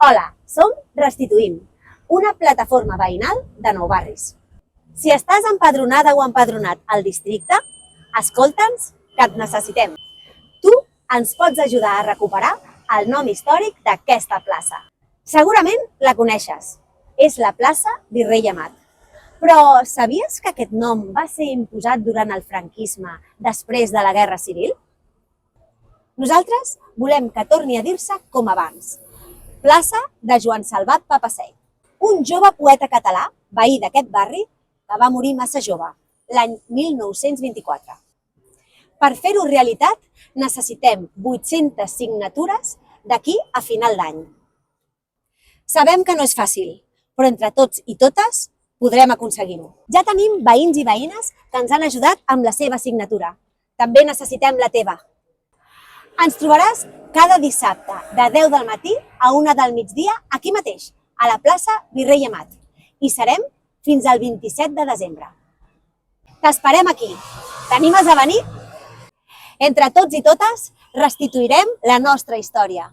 Hola, som Restituïm, una plataforma veïnal de Nou Barris. Si estàs empadronada o empadronat al districte, escolta'ns, que et necessitem. Tu ens pots ajudar a recuperar el nom històric d'aquesta plaça. Segurament la coneixes. És la plaça Virrei Amat. Però sabies que aquest nom va ser imposat durant el franquisme després de la Guerra Civil? Nosaltres volem que torni a dir-se com abans. Plaça de Joan Salvat Papasseit, un jove poeta català, veí d'aquest barri, que va morir massa jove, l'any 1924. Per fer-ho realitat, necessitem 800 signatures d'aquí a final d'any. Sabem que no és fàcil, però entre tots i totes podrem aconseguir-ho. Ja tenim veïns i veïnes que ens han ajudat amb la seva signatura. També necessitem la teva. Ens trobaràs cada dissabte de 10 del matí a 1 del migdia aquí mateix, a la plaça Virrei Amat. I serem fins al 27 de desembre. T'esperem aquí. T'animes a venir? Entre tots i totes restituirem la nostra història.